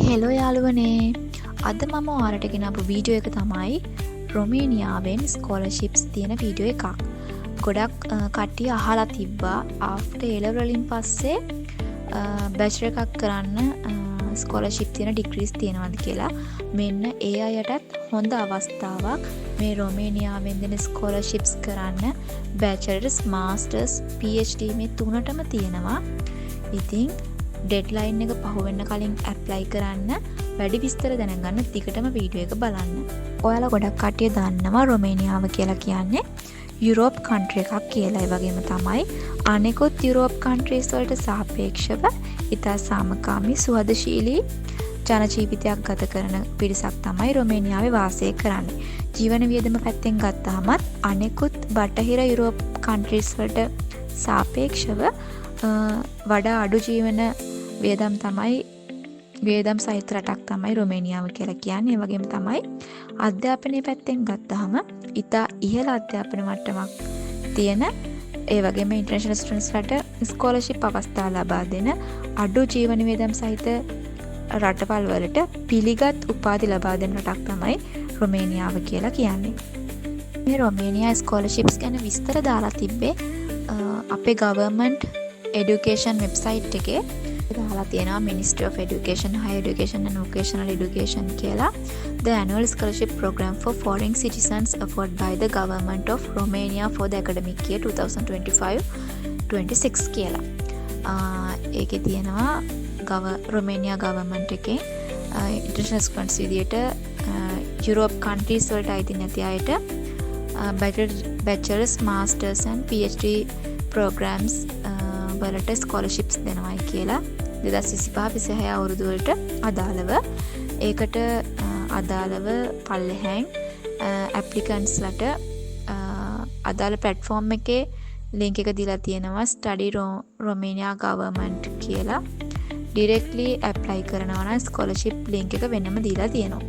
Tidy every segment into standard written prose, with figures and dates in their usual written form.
Hello යාළුවනේ අද මම ඔයාලට ගෙනාපු වීඩියෝ එක තමයි රොමේනියාවෙන් ස්කෝලර්ෂිප්ස් තියෙන වීඩියෝ එකක්. ගොඩක් කට්ටිය අහලා තිබ්බා ආෆ්ටර් A level වලින් පස්සේ බැචලර් එකක් කරන්න ස්කෝලර්ෂිප් තියෙන ඩිග්‍රීස් තියෙනවද කියලා. මෙන්න ඒ අයටත් හොඳ අවස්ථාවක් මේ රොමේනියාවෙන් දෙන ස්කෝලර්ෂිප්ස් කරන්න. බැචලර්ස්, මාස්ටර්ස්, PhD මේ තුනටම තියෙනවා. ඉතින් ඩෙඩ්ලයින් එක පහුවෙන්න කලින් ඇප්ලයි කරන්න. වැඩි විස්තර දැනගන්න දිගටම වීඩියෝ එක බලන්න. ඔයාලා ගොඩක් කට්ටිය දන්නවා රොමේනියාව කියලා කියන්නේ යුරෝප් කන්ට්‍රි එකක් කියලා. ඒ වගේම තමයි අනෙකුත් යුරෝප් කන්ට්‍රීස් වලට සාපේක්ෂව ඉතා සාමකාමී සුහදශීලී ජන ජීවිතයක් ගත කරන පිරිසක් තමයි රොමේනියාවේ වාසය කරන්නේ. ජීවන වියදම පැත්තෙන් ගත්තාමත් අනෙකුත් බටහිර යුරෝප් කන්ට්‍රීස් වලට සාපේක්ෂව වඩා අඩු ජීවන වියදම් සහිත රටක් තමයි රොමේනියාව කියලා කියන්නේ. ඒ වගේම තමයි අධ්‍යාපනයේ පැත්තෙන් ගත්තාම ඉතා ඉහළ අධ්‍යාපන මට්ටමක් තියෙන, ඒ වගේම ඉන්ටර්නැෂනල් ස්ටුඩන්ට්ස්ලාට ස්කෝලර්ෂිප් අවස්ථා ලබා දෙන, අඩු ජීවන වියදම් සහිත රටවල් වලට පිළිගත් උපාධි ලබා දෙන රටක් තමයි රොමේනියාව කියලා කියන්නේ. මේ රොමේනියා ස්කෝලර්ෂිප්ස් ගැන විස්තර දාලා තිබ්බේ අපේ ගවර්න්මන්ට් එඩියුකේෂන් වෙබ්සයිට් එකේ. දාලා තියෙනවා Ministry of Education, Higher Education and Vocational Education කියලා. The annual scholarship program for foreign citizens offered by the government of Romania for the academic year 2025-26 කියලා. ඒකේ තියෙනවා රොමේනියා ගවර්න්මන්ට් එකේ ඉන්ටර්නැෂනල් ස්ටුඩන්ට්ස් විදියට Europe countries වලට අයිති නැති අයට bachelor's, masters and PhD programs වලට ස්කෝලර්ෂිප්ස් දෙනවයි කියලා 2025-26 අවුරුදු වලට අදාළව. ඒකට අදාළව පල්ලෙහැන් ඇප්ලිකන්ට්ස්ලට අදාළ ප්ලැට්ෆෝම් එකේ ලින්ක් එක දීලා තියෙනවා ස්ටඩි රොමේනියා ගවර්න්මන්ට් කියලා. ඩිරෙක්ට්ලි ඇප්ලයි කරනවා නම් ස්කෝලර්ෂිප් ලින්ක් එක වෙනම දීලා තියෙනවා.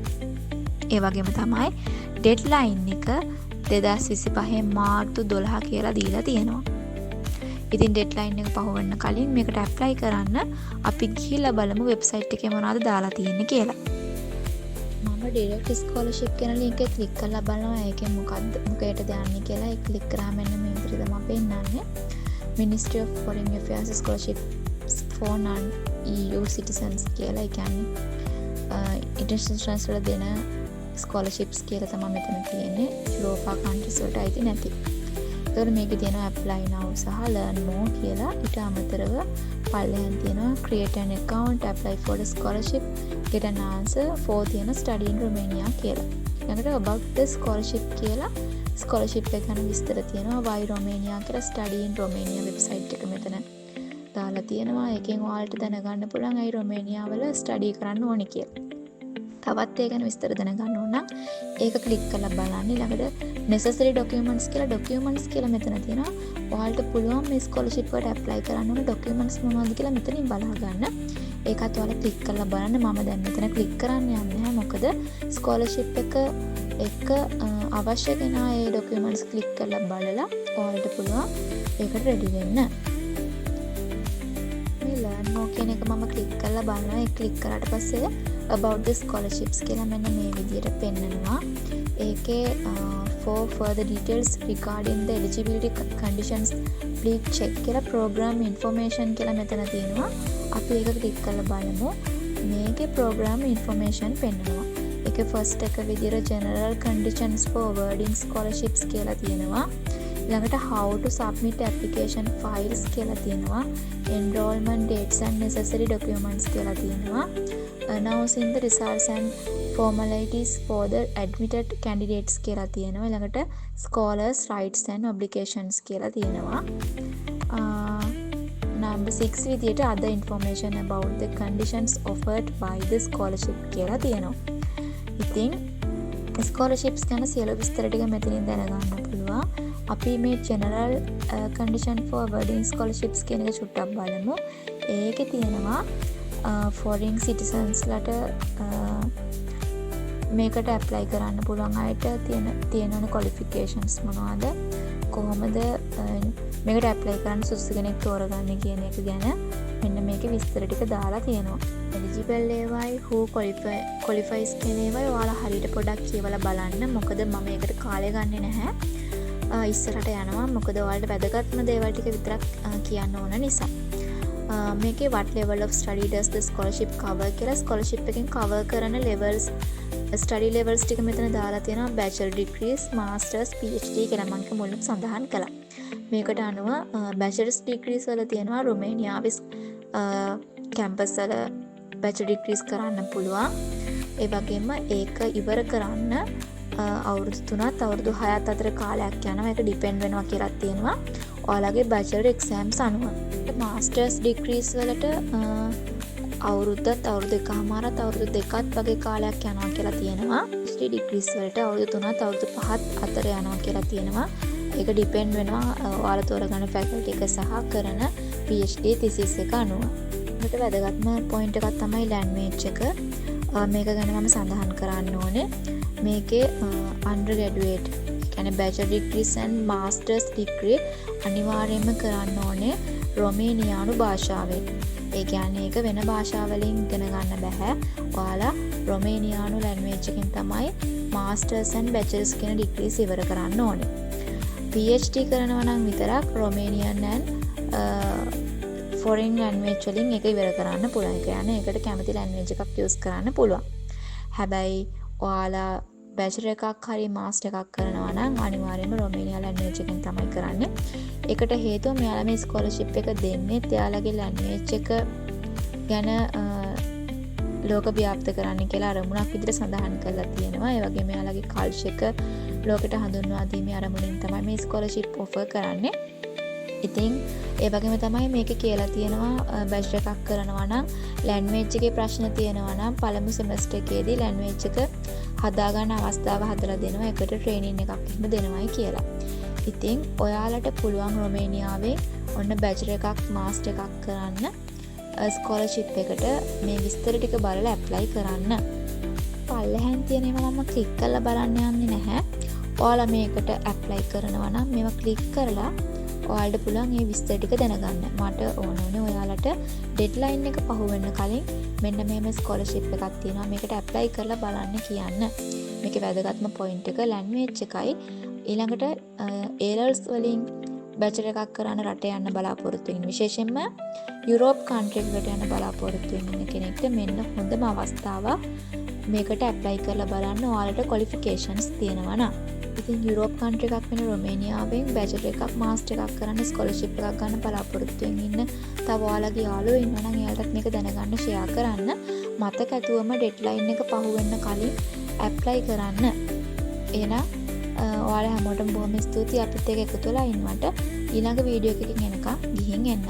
ඒ වගේම තමයි ඩෙඩ්ලයින් එක 2025 මාර්තු 12 කියලා දීලා තියෙනවා. ඉතින් ඩෙඩ්ලයින් එක පහුවෙන්න කලින් මේකට ඇප්ලයි කරන්න අපි ගිහිල්ලා බලමු වෙබ්සයිට් එකේ මොනවද දාලා තියෙන්නේ කියලා. මම ඩිරෙක්ට් ස්කෝලර්ෂිප් කියන ලින්ක් එක ක්ලික් කරලා බලනවා ඒකෙන් මොකේටද යන්නේ කියලා. ඒක ක්ලික් කරාම මෙන්න මේ විදිහට තමයි පෙන්නන්නේ. Ministry of Foreign Affairs Scholarship for non-EU citizens කියලා. ඒ කියන්නේ ඉන්ටර්නැෂනල් ස්ටුඩන්ට්ස් වල දෙන ස්කෝලර්ෂිප්ස් කියලා තමයි මෙතන තියෙන්නේ. යුරෝපා කන්ට්‍රීස් වලට අයිති නැති. ඒතකොට මේකේ තියෙනවා apply now සහ learn more කියලා. ඊට අමතරව පල්ලෙහාන් තියෙනවා create an account, apply for the scholarship, get an answer for තියෙන study in Romania කියලා. ඊළඟට about the scholarship කියලා scholarship එක ගැන විස්තර තියෙනවා. why Romania කියලා study in Romania website එක මෙතන දාලා තියෙනවා. ඒකෙන් ඔයාලට දැනගන්න පුළුවන් අයි රොමේනියා වල study කරන්න ඕනේ කියලා. තවත් ඒ ගැන විස්තර දැනගන්න ඕන නම් ඒක ක්ලික් කරලා බලන්න. ඊළඟට necessary documents කියලා මෙතන තියෙනවා. ඔයාලට පුළුවන් මේ ස්කෝලර්ෂිප් වලට ඇප්ලයි කරන්න ඕන ඩොකියුමන්ට්ස් මොනවද කියලා මෙතනින් බලා ගන්න. ඒකත් ඔයාලා ක්ලික් කරලා බලන්න. මම දැන් මෙතන ක්ලික් කරන්න යන්නේ නැහැ. මොකද ස්කෝලර්ෂිප් එක අවශ්‍ය කෙන ඒ ඩොකියුමන්ට්ස් ක්ලික් කරලා බලලා ඔයාලට පුළුවන් ඒකට රෙඩි වෙන්න. මේ learn more කියන එක මම ක්ලික් කරලා බලනවා. ඒ ක්ලික් කරාට පස්සේ about the scholarships කියලා මෙන්න මේ විදිහට පෙන්නනවා. ඒකේ for further details regarding the eligibility conditions please check කියලා program information කියලා මෙතන තියෙනවා. අපි ඒක ක්ලික් කරලා බලමු. මේකේ program information පෙන්නනවා. ඒකේ first එක විදිහට general conditions for awarding scholarships කියලා තියෙනවා. ඊළඟට how to submit application files කියලා තියෙනවා. enrollment dates and necessary documents කියලා තියෙනවා. announcing the results and formalities for the admitted candidates කියලා තියෙනවා. ඊළඟට scholars rights and obligations කියලා තියෙනවා. number 6 විදියට other information about the conditions offered by the scholarship කියලා තියෙනවා. ඉතින් scholarships ගැන සියලු විස්තර ටික මෙතනින් දැනගන්න පුළුවන්. අපි මේ general condition for awarding scholarships කියන එක චුට්ටක් බලමු. ඒකේ තියෙනවා foreign citizens ලට මේකට ඇප්ලයි කරන්න පුළුවන් අයට තියෙන qualifications මොනවද, කොහොමද මේකට ඇප්ලයි කරන්න සුදුසු කෙනෙක් තෝරගන්න කියන එක ගැන මෙන්න මේකේ විස්තර ටික දාලා තියෙනවා. එලිජිබල් ඒවායි who qualifies කියන ඒවායි ඔයාලා හරියට පොඩ්ඩක් කියවලා බලන්න. මොකද මම ඒකට කාලය ගන්නෙ නැහැ. ඉස්සරහට යනවා. මොකද ඔයාලට වැදගත්ම දේවල් ටික විතරක් කියන්න ඕන නිසා. මේකේ what level of study does the scholarship cover කියලා scholarship එකෙන් cover කරන levels study levels ටික මෙතන දාලා තියෙනවා. bachelor degrees, masters, PhD කියලා මම මුලින්ම සඳහන් කළා. මේකට අනුව bachelor's degrees වල තියෙනවා රුමේනියාවේ කැම්පස් වල bachelor degrees කරන්න පුළුවන්. ඒ වගේම ඒක ඉවර කරන්න අවුරුදු 3ත් අවුරුදු 6ත් අතර කාලයක් යනවා. ඒක ඩිපෙන්ඩ් වෙනවා කියලා තියෙනවා. ඔයාලගේ bachelor exams අනුව. masters degrees වලට අවුරුද්දත් අවුරුදු 1කමාරත් අවුරුදු 2ත් වගේ කාලයක් යනවා කියලා තියෙනවා. PhD degrees වලට අවුරුදු 3ත් අවුරුදු 5ත් අතර යනවා කියලා තියෙනවා. ඒක ඩිපෙන්ඩ් වෙනවා ඔයාලා තෝරගන්න ෆැකල්ටි එක සහ කරන PhD thesis එක අනුව. මේකට වැදගත්ම පොයින්ට් එකක් තමයි ලැන්ග්වේජ් එක. මේක ගැන මම සඳහන් කරන්න ඕනේ. මේකේ undergraduate කියන්නේ bachelor degrees and masters degree අනිවාර්යයෙන්ම කරන්න ඕනේ රොමේනියානු භාෂාවෙන්. ඒ කියන්නේ ඒක වෙන භාෂාවලින් ඉගෙන ගන්න බෑ. ඔයාලා රොමේනියානු ලැන්ග්වේජ් එකෙන් තමයි masters and bachelors කියන degrees ඉවර කරන්න ඕනේ. PhD කරනවා නම් විතරක් Romanian and foreign language වලින් ඒක ඉවර කරන්න පුළුවන්. ඒ කියන්නේ ඒකට කැමති language එකක් use කරන්න පුළුවන්. හැබැයි ඔයාලා bachelor එකක් හරි master එකක් කරනවා නම් අනිවාර්යයෙන්ම Romanian language එකෙන් තමයි කරන්නේ. ඒකට හේතුව මෙයාලා මේ scholarship එක දෙන්නේ එයාලගේ language එක ගැන ලෝක ව්‍යාප්ත කරන්න කියලා අරමුණක් විදිහට සඳහන් කරලා තියෙනවා. ඒ වගේම එයාලගේ culture එක ලෝකෙට හඳුන්වා දීමේ අරමුණින් තමයි මේ ස්කෝලර්ෂිප් ඔෆර් කරන්නේ. ඉතින් ඒ වගේම තමයි මේකේ කියලා තියෙනවා බැචලර් එකක් කරනවා නම් ලැන්ග්වේජ් එකේ ප්‍රශ්න තියෙනවා නම් පළමු සෙමස්ටර් එකේදී ලැන්ග්වේජ් එක හදාගන්න අවස්ථාව හදලා දෙනවා. ඒකට ට්‍රේනින් එකක් එහෙම දෙනවයි කියලා. ඉතින් ඔයාලට පුළුවන් රොමේනියාවේ ඔන්න බැචලර් එකක් මාස්ටර් එකක් කරන්න ස්කෝලර්ෂිප් එකට මේ විස්තර ටික බලලා ඇප්ලයි කරන්න. පල්ලෙහෙන් තියෙන ඒවා මම ක්ලික් කරලා බලන්න යන්නේ නැහැ. ඔයාලා මේකට ඇප්ලයි කරනවා නම් මේවා ක්ලික් කරලා ඔයාලට පුළුවන් මේ විස්තර ටික දැනගන්න. මට ඕනේ ඔයාලට ඩෙඩ්ලයින් එක පහු වෙන්න කලින් මෙන්න මේම ස්කෝලර්ෂිප් එකක් තියෙනවා. මේකට ඇප්ලයි කරලා බලන්න කියන්න. මේකේ වැදගත්ම පොයින්ට් එක ලැන්ග්වේජ් එකයි. ඊළඟට A-levels වලින් බැචලර් එකක් කරන්න රට යන්න බලාපොරොත්තු වෙන විශේෂයෙන්ම යුරෝප් කන්ට්‍රි එකකට යන්න බලාපොරොත්තු වෙන කෙනෙක්ට මෙන්න හොඳම අවස්ථාව මේකට ඇප්ලයි කරලා බලන්න ඔයාලට ක්වොලිෆිකේෂන්ස් තියෙනවා නම්. ඉතින් යුරෝප් කන්ට්‍රි එකක් වෙන රොමේනියාවෙන් බැචලර් එකක් මාස්ටර් එකක් කරන්න ස්කෝලර්ෂිප් එකක් ගන්න බලාපොරොත්තු වෙන ඉන්න තව ඔයාලගේ යාළුවෝ ඉන්නවා නම් එයාලටත් මේක දැනගන්න ෂෙයා කරන්න. මතක ඇතුවම ඩෙඩ්ලයින් එක පහු වෙන්න කලින් ඇප්ලයි කරන්න. එහෙනම් ඔයාලා හැමෝටම බොහොම ස්තුතියි අපිත් එක්ක එකතු වෙලා ඉන්නවට. ඊළඟ වීඩියෝ එකකින් එනකම් ගිහින් එන්න.